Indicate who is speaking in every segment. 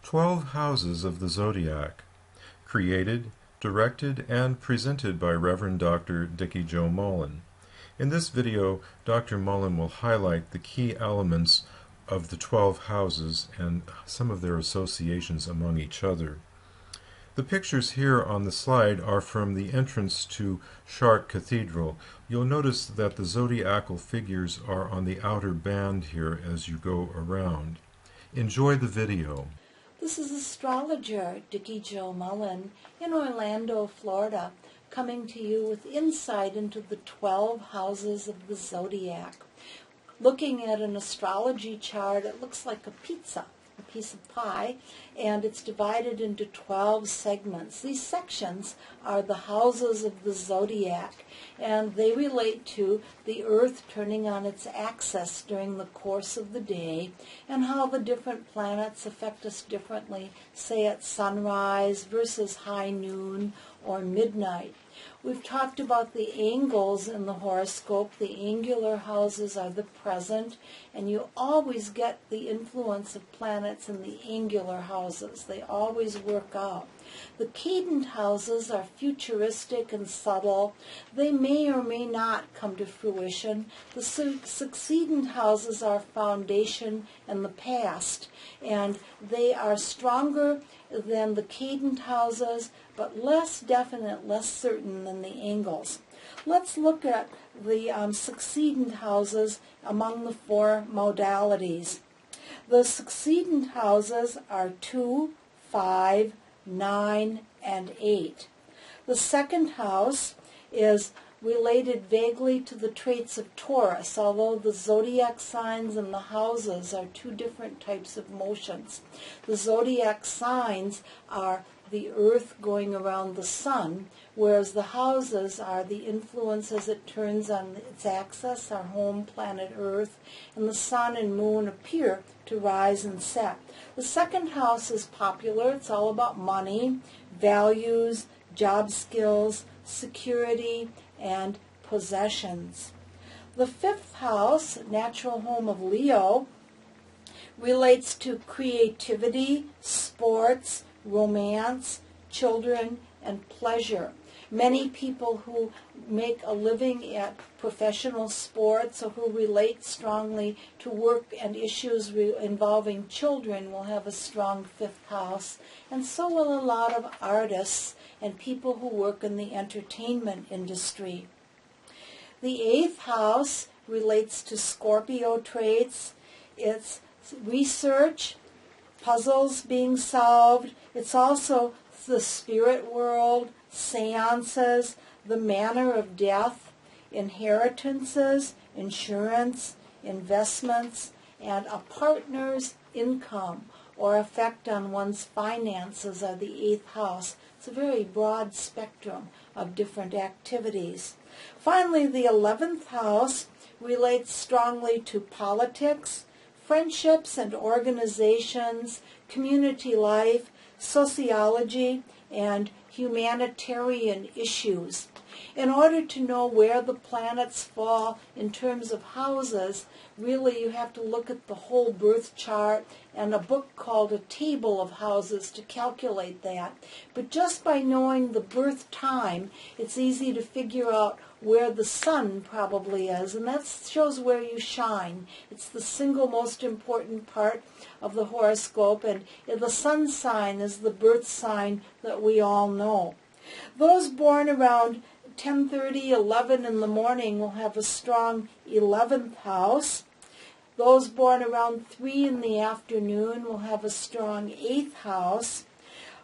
Speaker 1: 12 Houses of the Zodiac, created, directed, and presented by Reverend Dr. Dickie Joe Mullen. In this video, Dr. Mullen will highlight the key elements of the 12 houses and some of their associations among each other. The pictures here on the slide are from the entrance to Chartres Cathedral. You'll notice that the zodiacal figures are on the outer band here as you go around. Enjoy the video.
Speaker 2: This is astrologer Dickie Joe Mullen in Orlando, Florida, coming to you with insight into the 12 houses of the Zodiac. Looking at an astrology chart, it looks like a pizza, a piece of pie, and it's divided into 12 segments. These sections are the houses of the Zodiac, and they relate to the Earth turning on its axis during the course of the day and how the different planets affect us differently, say at sunrise versus high noon or midnight. We've talked about the angles in the horoscope. The angular houses are the present, and you always get the influence of planets in the angular houses. They always work out. The cadent houses are futuristic and subtle. They may or may not come to fruition. The succedent houses are foundation and the past, and they are stronger than the cadent houses, but less definite, less certain than the angles. Let's look at the succedent houses among the four modalities. The succedent houses are 2, 5, 9, and 8. The second house is related vaguely to the traits of Taurus, although the zodiac signs and the houses are two different types of motions. The zodiac signs are the Earth going around the sun, whereas the houses are the influence as it turns on its axis, our home planet Earth, and the sun and moon appear to rise and set. The second house is popular. It's all about money, values, job skills, security, and possessions. The fifth house, natural home of Leo, relates to creativity, sports, romance, children, and pleasure. Many people who make a living at professional sports or who relate strongly to work and issues involving children will have a strong fifth house, and so will a lot of artists and people who work in the entertainment industry. The eighth house relates to Scorpio traits. It's research, puzzles being solved. It's also the spirit world, seances, the manner of death, inheritances, insurance, investments, and a partner's income or effect on one's finances are the eighth house. It's a very broad spectrum of different activities. Finally, the 11th house relates strongly to politics, friendships and organizations, community life, sociology, and humanitarian issues. In order to know where the planets fall in terms of houses, really you have to look at the whole birth chart and a book called A Table of Houses to calculate that. But just by knowing the birth time, it's easy to figure out where the sun probably is, and that shows where you shine. It's the single most important part of the horoscope, and the sun sign is the birth sign that we all know. Those born around 10:30, 11 in the morning will have a strong 11th house. Those born around 3 in the afternoon will have a strong 8th house.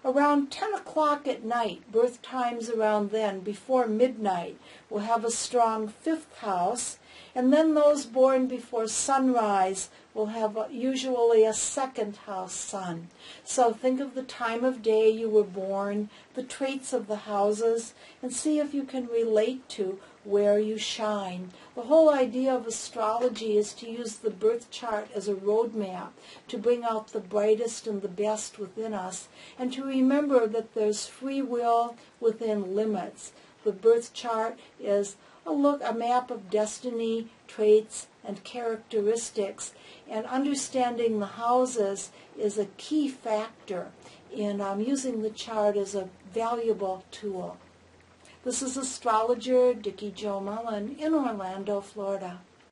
Speaker 2: Around 10 o'clock at night, birth times around then, before midnight, will have a strong 5th house. And then those born before sunrise will have usually a 2nd house sun. So think of the time of day you were born, the traits of the houses, and see if you can relate to where you shine. The whole idea of astrology is to use the birth chart as a roadmap to bring out the brightest and the best within us, and to remember that there's free will within limits. The birth chart is a map of destiny, traits and characteristics, and understanding the houses is a key factor in using the chart as a valuable tool. This is astrologer Dickie Jo Mullen in Orlando, Florida.